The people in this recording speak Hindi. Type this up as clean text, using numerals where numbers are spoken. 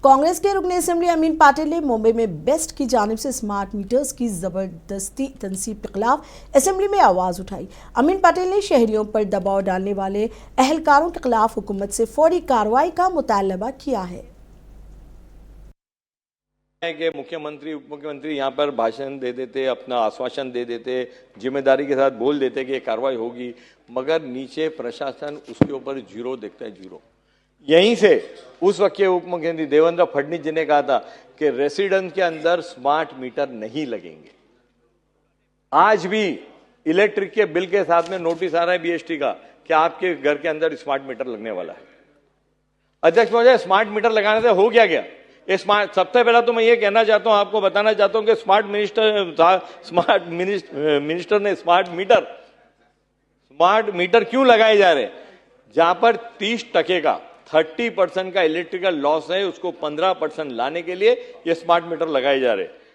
कांग्रेस के रुकने असेंबली अमीन पाटिल ने मुंबई में बेस्ट की जानिब से स्मार्ट मीटर्स की जबरदस्ती तनसीब के खिलाफ असेंबली में आवाज उठाई। अमीन पाटिल ने शहरियों पर दबाव डालने वाले अहलकारों के खिलाफ हुकूमत से फौरी कार्रवाई का मुतालबा किया है कि मुख्यमंत्री उप मुख्यमंत्री यहाँ पर भाषण दे देते, अपना आश्वासन दे देते, जिम्मेदारी के साथ बोल देते कि ये कार्रवाई होगी, मगर नीचे प्रशासन उसके ऊपर जीरो देखता है, जीरो। यहीं से उस वक्त के उप मुख्यमंत्री देवेंद्र फडणवीस जी ने कहा था कि रेसिडेंस के अंदर स्मार्ट मीटर नहीं लगेंगे। आज भी इलेक्ट्रिक के बिल के साथ में नोटिस आ रहा है बीएसटी का कि आपके घर के अंदर स्मार्ट मीटर लगने वाला है। अध्यक्ष महोदय, स्मार्ट मीटर लगाने से हो क्या गया? सबसे पहला तो मैं ये कहना चाहता हूं, आपको बताना चाहता हूं कि स्मार्ट मिनिस्टर ने स्मार्ट मीटर क्यों लगाए जा रहे हैं? जहां पर 30% का 30% का इलेक्ट्रिकल लॉस है, उसको 15% लाने के लिए ये स्मार्ट मीटर लगाए जा रहे हैं।